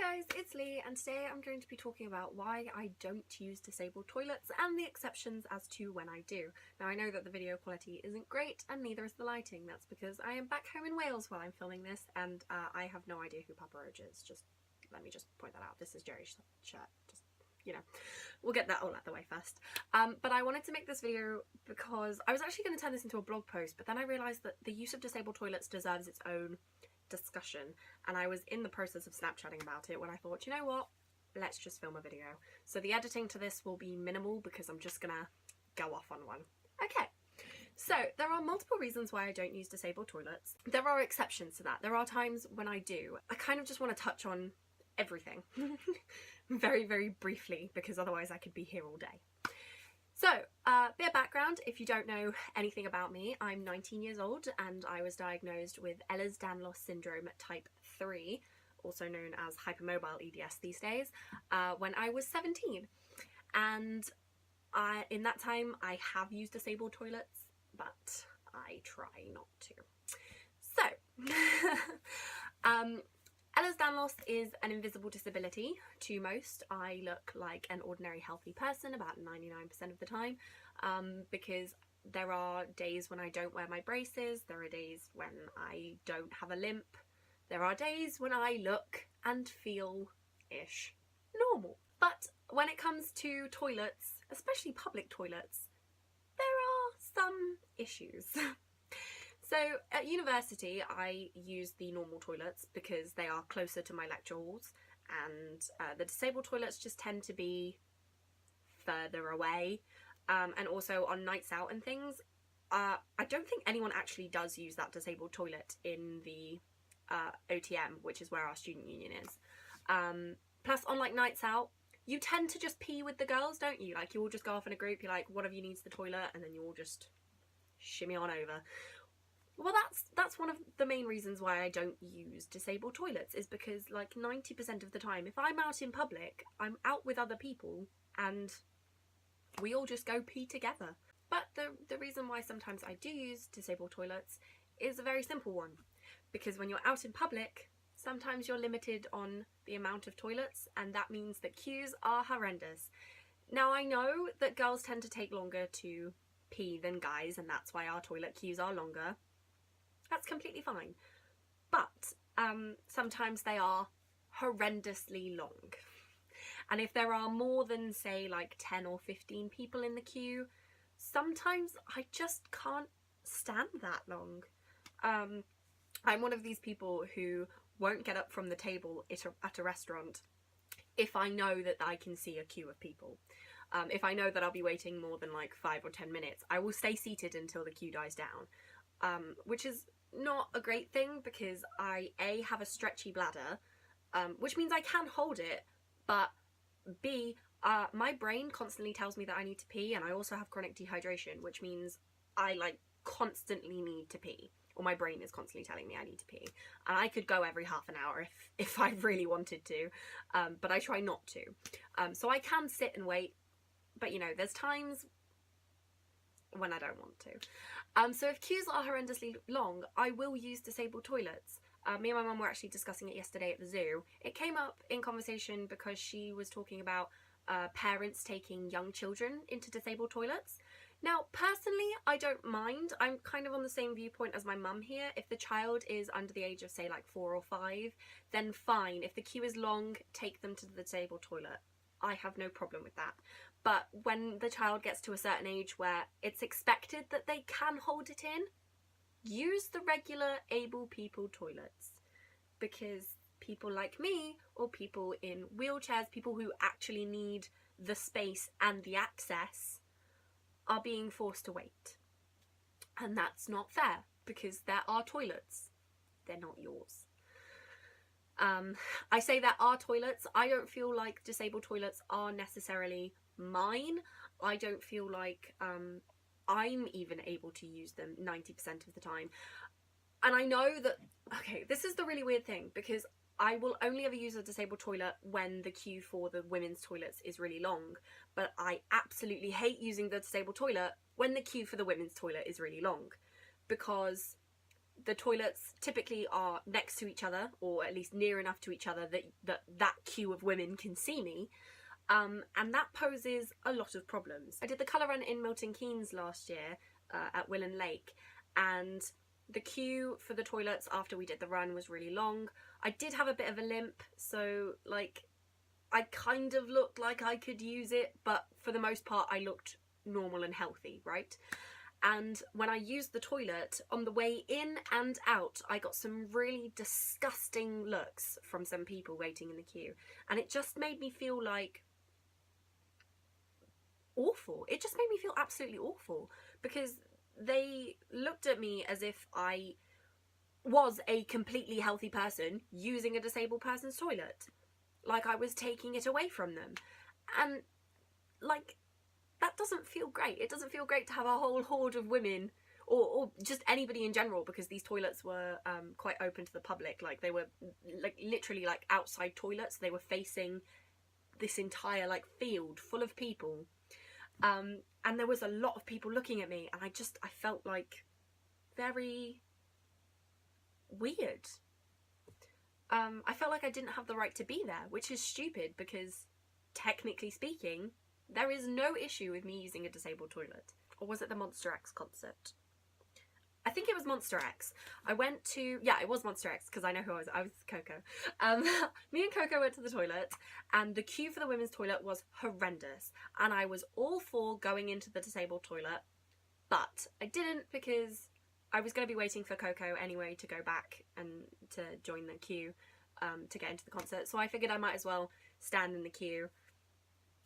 Hi guys, it's Lee, and today I'm going to be talking about why I don't use disabled toilets and the exceptions as to when I do. Now I know that the video quality isn't great and neither is the lighting. That's because I am back home in Wales while I'm filming this and I have no idea who Papa Roach is. Let me just point that out. This is Jerry's shirt. Just, you know, we'll get that all out the way first. But I wanted to make this video because I was actually going to turn this into a blog post, but then I realised that the use of disabled toilets deserves its own discussion, and I was in the process of Snapchatting about it when I thought, you know what, let's just film a video. So the editing to this will be minimal because I'm just gonna go off on one. Okay, so there are multiple reasons why I don't use disabled toilets. There are exceptions to that. There are times when I do. I kind of just want to touch on everything very, very briefly because otherwise I could be here all day. So, bit of background, if you don't know anything about me, I'm 19 years old and I was diagnosed with Ehlers-Danlos syndrome type 3, also known as hypermobile EDS these days, when I was 17. And in that time I have used disabled toilets, but I try not to. So, Ehlers-Danlos is an invisible disability to most. I look like an ordinary healthy person about 99% of the time because there are days when I don't wear my braces, there are days when I don't have a limp, there are days when I look and feel-ish normal. But when it comes to toilets, especially public toilets, there are some issues. So at university I use the normal toilets because they are closer to my lecture halls, and the disabled toilets just tend to be further away, and also on nights out and things I don't think anyone actually does use that disabled toilet in the OTM, which is where our student union is. Plus on like nights out you tend to just pee with the girls, don't you? Like you all just go off in a group, you're like, one of you needs the toilet, and then you all just shimmy on over. Well, that's one of the main reasons why I don't use disabled toilets, is because like 90% of the time, if I'm out in public, I'm out with other people and we all just go pee together. But the reason why sometimes I do use disabled toilets is a very simple one. Because when you're out in public, sometimes you're limited on the amount of toilets, and that means that queues are horrendous. Now I know that girls tend to take longer to pee than guys, and that's why our toilet queues are longer. That's completely fine, but sometimes they are horrendously long. And if there are more than, say, like 10 or 15 people in the queue, sometimes I just can't stand that long. I'm one of these people who won't get up from the table at a restaurant if I know that I can see a queue of people. If I know that I'll be waiting more than like 5 or 10 minutes, I will stay seated until the queue dies down, which is not a great thing because I have a stretchy bladder, which means I can hold it, but B, my brain constantly tells me that I need to pee, and I also have chronic dehydration, which means I like constantly need to pee, or my brain is constantly telling me I need to pee, and I could go every half an hour if I really wanted to, but I try not to. So I can sit and wait, but you know, there's times when I don't want to. So if queues are horrendously long, I will use disabled toilets. Me and my mum were actually discussing it yesterday at the zoo. It came up in conversation because she was talking about parents taking young children into disabled toilets. Now, personally, I don't mind. I'm kind of on the same viewpoint as my mum here. If the child is under the age of, say, like 4 or 5, then fine. If the queue is long, take them to the disabled toilet. I have no problem with that. But when the child gets to a certain age where it's expected that they can hold it in, use the regular able people toilets. Because people like me, or people in wheelchairs, people who actually need the space and the access, are being forced to wait. And that's not fair, because there are toilets. They're not yours. I say there are toilets. I don't feel like disabled toilets are necessarily mine. I don't feel like I'm even able to use them 90% of the time. And I know that, okay, this is the really weird thing, because I will only ever use a disabled toilet when the queue for the women's toilets is really long, but I absolutely hate using the disabled toilet when the queue for the women's toilet is really long, because the toilets typically are next to each other, or at least near enough to each other that queue of women can see me. And that poses a lot of problems. I did the colour run in Milton Keynes last year at Willen Lake, and the queue for the toilets after we did the run was really long. I did have a bit of a limp, so like I kind of looked like I could use it, but for the most part I looked normal and healthy, right? And when I used the toilet, on the way in and out, I got some really disgusting looks from some people waiting in the queue, and it just made me feel like awful. It just made me feel absolutely awful, because they looked at me as if I was a completely healthy person using a disabled person's toilet, like I was taking it away from them. And like, that doesn't feel great. It doesn't feel great to have a whole horde of women, or just anybody in general, because these toilets were quite open to the public. Like, they were like literally like outside toilets. They were facing this entire like field full of people, and there was a lot of people looking at me, and I felt like very weird. I felt like I didn't have the right to be there, which is stupid, because technically speaking, there is no issue with me using a disabled toilet. Or was it the Monster X concert? I think it was Monster X. I went to, yeah, it was Monster X, because I know who I was Coco. Me and Coco went to the toilet, and the queue for the women's toilet was horrendous, and I was all for going into the disabled toilet, but I didn't, because I was going to be waiting for Coco anyway to go back and to join the queue to get into the concert, so I figured I might as well stand in the queue.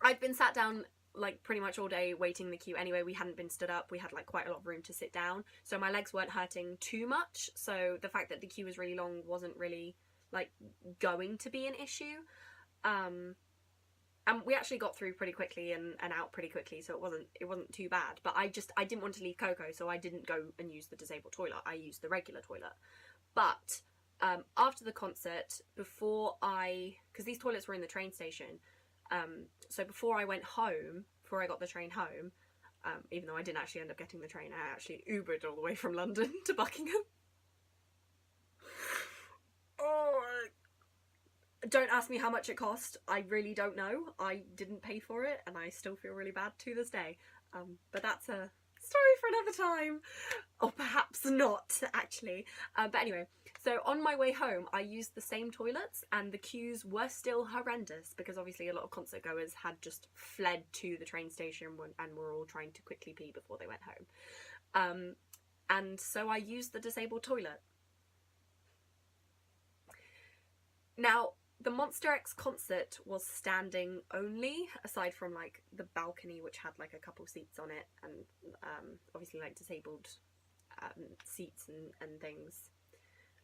I'd been sat down like pretty much all day waiting the queue anyway. We hadn't been stood up. We had like quite a lot of room to sit down, so my legs weren't hurting too much, so the fact that the queue was really long wasn't really like going to be an issue. And we actually got through pretty quickly and out pretty quickly, so it wasn't too bad. But I didn't want to leave Coco, so I didn't go and use the disabled toilet. I used the regular toilet. But after the concert, because these toilets were in the train station, so before I went home, before I got the train home, even though I didn't actually end up getting the train, I actually Ubered all the way from London to Buckingham. Oh, don't ask me how much it cost. I really don't know. I didn't pay for it, and I still feel really bad to this day. But that's a story for another time. Or perhaps not, actually. But anyway, so on my way home, I used the same toilets, and the queues were still horrendous, because obviously a lot of concert goers had just fled to the train station and were all trying to quickly pee before they went home. And so I used the disabled toilet. Now, the Monster X concert was standing only, aside from like the balcony, which had like a couple seats on it, and obviously like disabled seats and things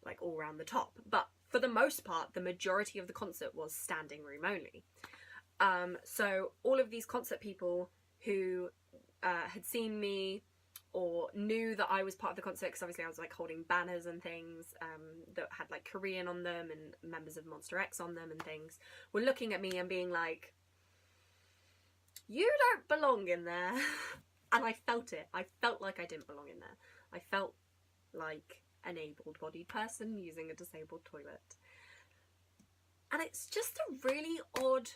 like all around the top. But for the most part, the majority of the concert was standing room only. So all of these concert people who had seen me or knew that I was part of the concert, because obviously I was like holding banners and things that had like Korean on them and members of Monster X on them and things, were looking at me and being like, "You don't belong in there." And I felt it. I felt like I didn't belong in there. I felt like an able-bodied person using a disabled toilet. And it's just a really odd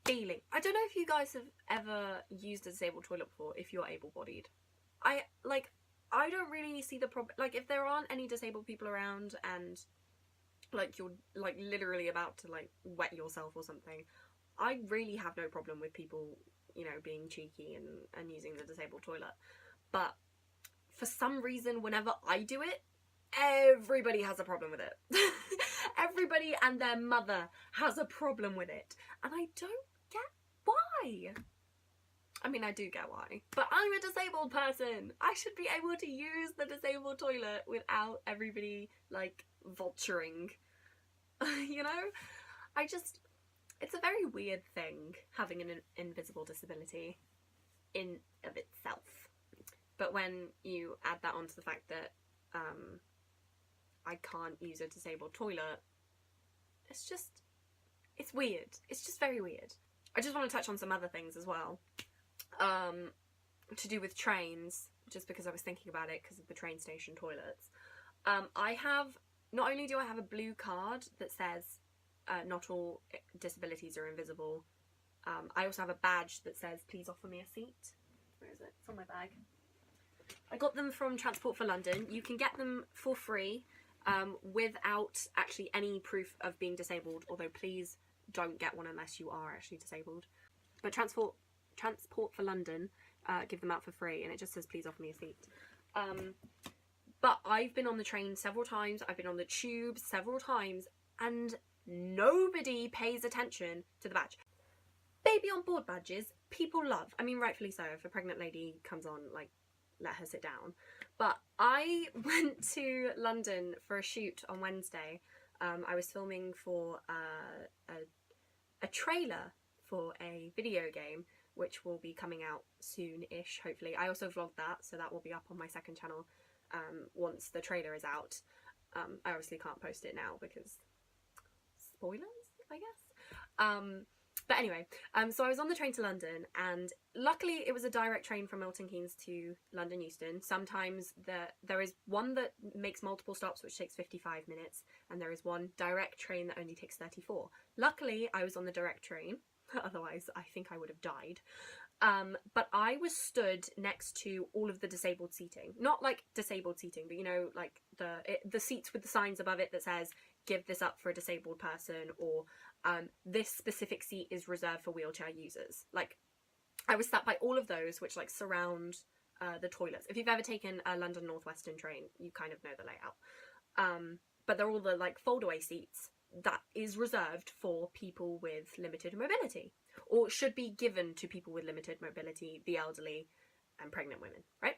feeling. I don't know if you guys have ever used a disabled toilet before, if you're able-bodied. I don't really see the problem. Like, if there aren't any disabled people around and like you're like literally about to like wet yourself or something, I really have no problem with people, you know, being cheeky and using the disabled toilet. But for some reason, whenever I do it, everybody has a problem with it. Everybody and their mother has a problem with it, and I don't get why. I mean, I do get why, but I'm a disabled person. I should be able to use the disabled toilet without everybody, like, vulturing. You know? It's a very weird thing, having an invisible disability in of itself. But when you add that onto the fact that I can't use a disabled toilet, it's weird. It's just very weird. I just want to touch on some other things as well. To do with trains, just because I was thinking about it because of the train station toilets. I have, not only do I have a blue card that says not all disabilities are invisible, I also have a badge that says please offer me a seat. Where is it? It's on my bag. I got them from Transport for London. You can get them for free without actually any proof of being disabled, although please don't get one unless you are actually disabled. But Transport for London give them out for free, and it just says please offer me a seat. But I've been on the train several times, I've been on the tube several times, and nobody pays attention to the badge. Baby on board badges, people love. I mean, rightfully so. If a pregnant lady comes on, like, let her sit down. But I went to London for a shoot on Wednesday. I was filming for a trailer for a video game, which will be coming out soon-ish, hopefully. I also vlogged that, so that will be up on my second channel once the trailer is out. I obviously can't post it now because spoilers, I guess. But anyway, so I was on the train to London, and luckily it was a direct train from Milton Keynes to London Euston. Sometimes there is one that makes multiple stops, which takes 55 minutes, and there is one direct train that only takes 34. Luckily, I was on the direct train, otherwise I think I would have died. But I was stood next to all of the disabled seating. Not like disabled seating, but you know, like the seats with the signs above it that says, give this up for a disabled person, or this specific seat is reserved for wheelchair users. Like, I was sat by all of those, which like surround the toilets. If you've ever taken a London North Western train, you kind of know the layout. But they're all the like fold-away seats that is reserved for people with limited mobility, or should be given to people with limited mobility, the elderly and pregnant women, right?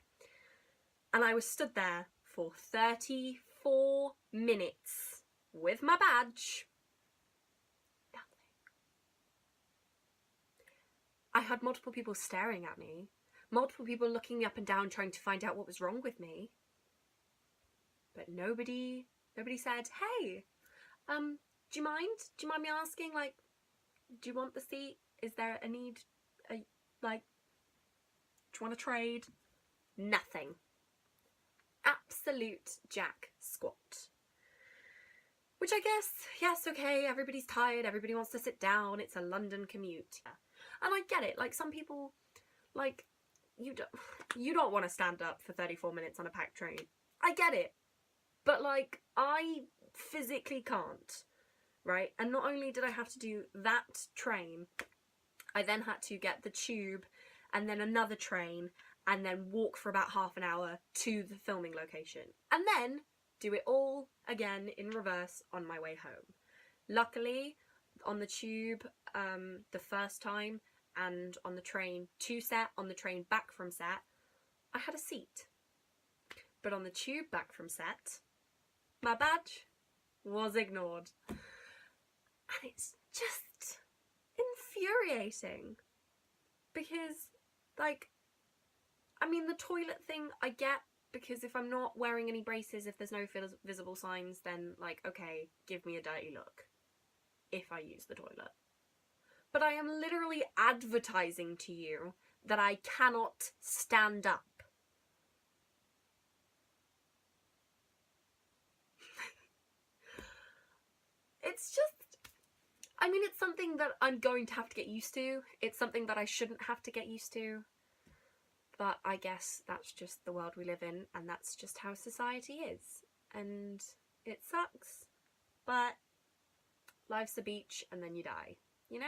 And I was stood there for 34 minutes with my badge. I had multiple people staring at me, multiple people looking me up and down trying to find out what was wrong with me. But nobody said, hey, do you mind? Do you mind me asking, like, do you want the seat? Is there a need? Like, do you want to trade? Nothing. Absolute jack squat. Which I guess, yes, okay, everybody's tired, everybody wants to sit down, it's a London commute. And I get it, like, some people, like, you don't want to stand up for 34 minutes on a packed train. I get it. But, like, I physically can't, right? And not only did I have to do that train, I then had to get the tube and then another train and then walk for about half an hour to the filming location. And then do it all again in reverse on my way home. Luckily, on the tube the first time and on the train to set, on the train back from set, I had a seat. But on the tube back from set, my badge was ignored. And it's just infuriating. Because, like, I mean, the toilet thing I get, because if I'm not wearing any braces, if there's no visible signs, then, like, okay, give me a dirty look if I use the toilet. But I am literally advertising to you that I cannot stand up. It's just, I mean, it's something that I'm going to have to get used to. It's something that I shouldn't have to get used to. But I guess that's just the world we live in, and that's just how society is. And it sucks, but life's a beach and then you die, you know?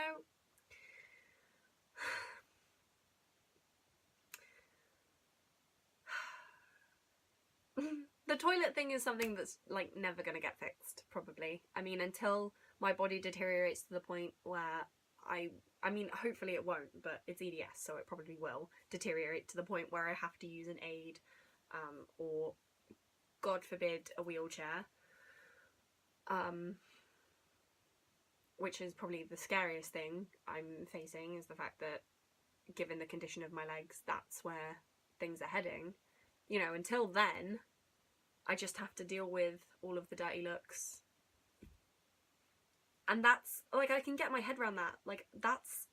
The toilet thing is something that's, like, never gonna get fixed, probably. I mean, until my body deteriorates to the point where I mean, hopefully it won't, but it's EDS, so it probably will deteriorate to the point where I have to use an aid, or, God forbid, a wheelchair. Which is probably the scariest thing I'm facing, is the fact that, given the condition of my legs, that's where things are heading. You know, until then, I just have to deal with all of the dirty looks. And that's, like, I can get my head around that. Like, that's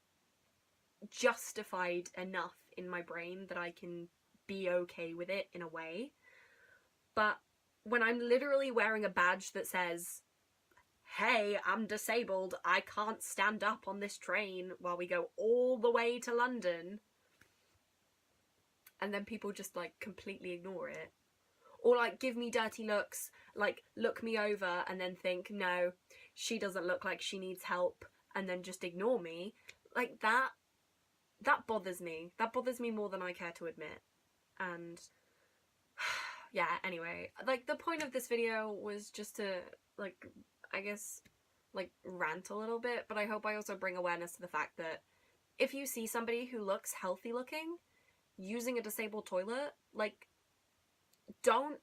justified enough in my brain that I can be okay with it in a way. But when I'm literally wearing a badge that says, hey, I'm disabled, I can't stand up on this train while we go all the way to London, and then people just like completely ignore it, or like give me dirty looks, like look me over and then think, no, she doesn't look like she needs help, and then just ignore me, like that bothers me. That bothers me more than I care to admit. And yeah, anyway, like the point of this video was just to, like, I guess, like, rant a little bit, but I hope I also bring awareness to the fact that if you see somebody who looks healthy looking using a disabled toilet, like, don't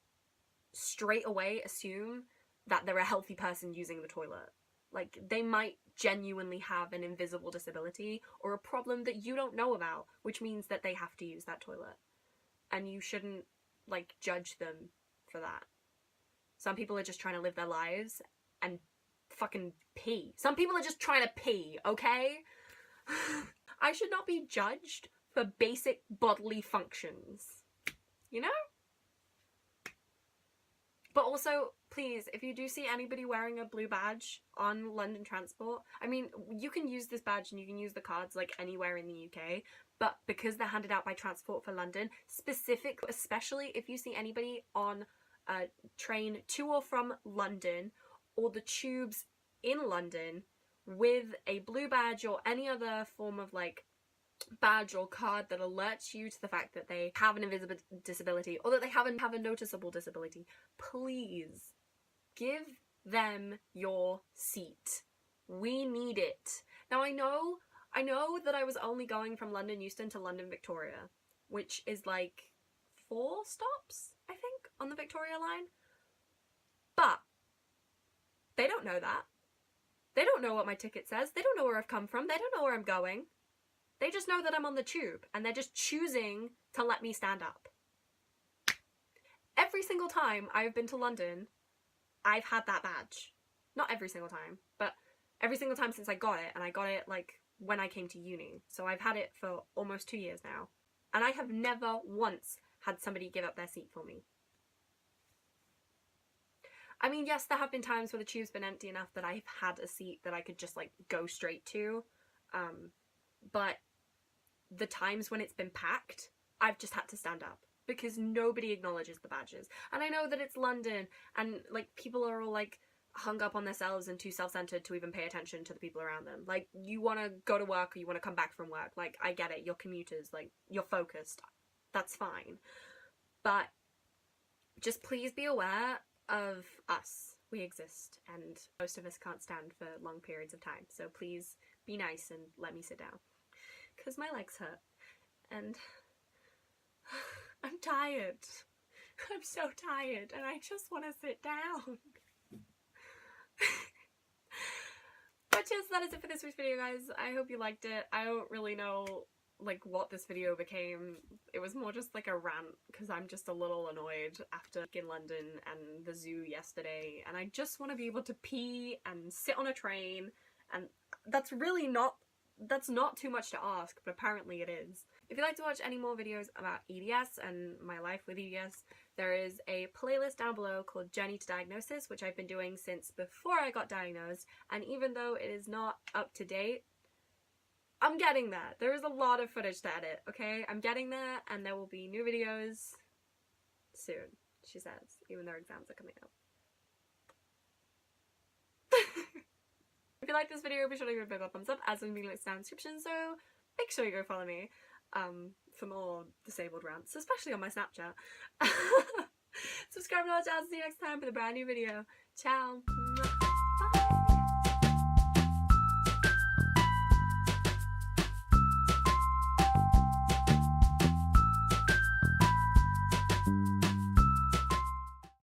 straight away assume that they're a healthy person using the toilet. Like, they might genuinely have an invisible disability or a problem that you don't know about, which means that they have to use that toilet. And you shouldn't, like, judge them for that. Some people are just trying to live their lives and fucking pee. Some people are just trying to pee, okay? I should not be judged for basic bodily functions. You know? But also, please, if you do see anybody wearing a blue badge on London transport, I mean, you can use this badge and you can use the cards like anywhere in the UK, but because they're handed out by Transport for London, especially if you see anybody on a train to or from London or the tubes in London with a blue badge or any other form of like badge or card that alerts you to the fact that they have an invisible disability or that they have a noticeable disability, please give them your seat. We need it. Now I know that I was only going from London Euston to London Victoria, which is like 4 stops, I think, on the Victoria line. But they don't know that. They don't know what my ticket says. They don't know where I've come from. They don't know where I'm going. They just know that I'm on the tube, and they're just choosing to let me stand up. Every single time I've been to London, I've had that badge. Not every single time, but every single time since I got it, and I got it, like, when I came to uni. So I've had it for almost 2 years now. And I have never once had somebody give up their seat for me. I mean, yes, there have been times where the tube's been empty enough that I've had a seat that I could just, like, go straight to. But the times when it's been packed, I've just had to stand up because nobody acknowledges the badges. And I know that it's London and like people are all like hung up on themselves and too self-centered to even pay attention to the people around them. Like, you want to go to work or you want to come back from work, like, I get it, you're commuters, like, you're focused, that's fine. But just please be aware of us. We exist and most of us can't stand for long periods of time, so please be nice and let me sit down. Because my legs hurt, and I'm tired. I'm so tired, and I just want to sit down. But just that is it for this week's video, guys. I hope you liked it. I don't really know, like, what this video became. It was more just like a rant, because I'm just a little annoyed after in London and the zoo yesterday, and I just want to be able to pee and sit on a train, and that's really not too much to ask, but apparently it is. If you'd like to watch any more videos about EDS and my life with EDS, there is a playlist down below called Journey to Diagnosis, which I've been doing since before I got diagnosed, and even though it is not up to date, I'm getting there. There is a lot of footage to edit, okay? I'm getting there, and there will be new videos soon, she says, even though exams are coming up. If you like this video, be sure to give it a big old thumbs up, as will be links down in the description, so make sure you go follow me for more disabled rants, especially on my Snapchat. Subscribe to our channel, see you next time with a brand new video. Ciao!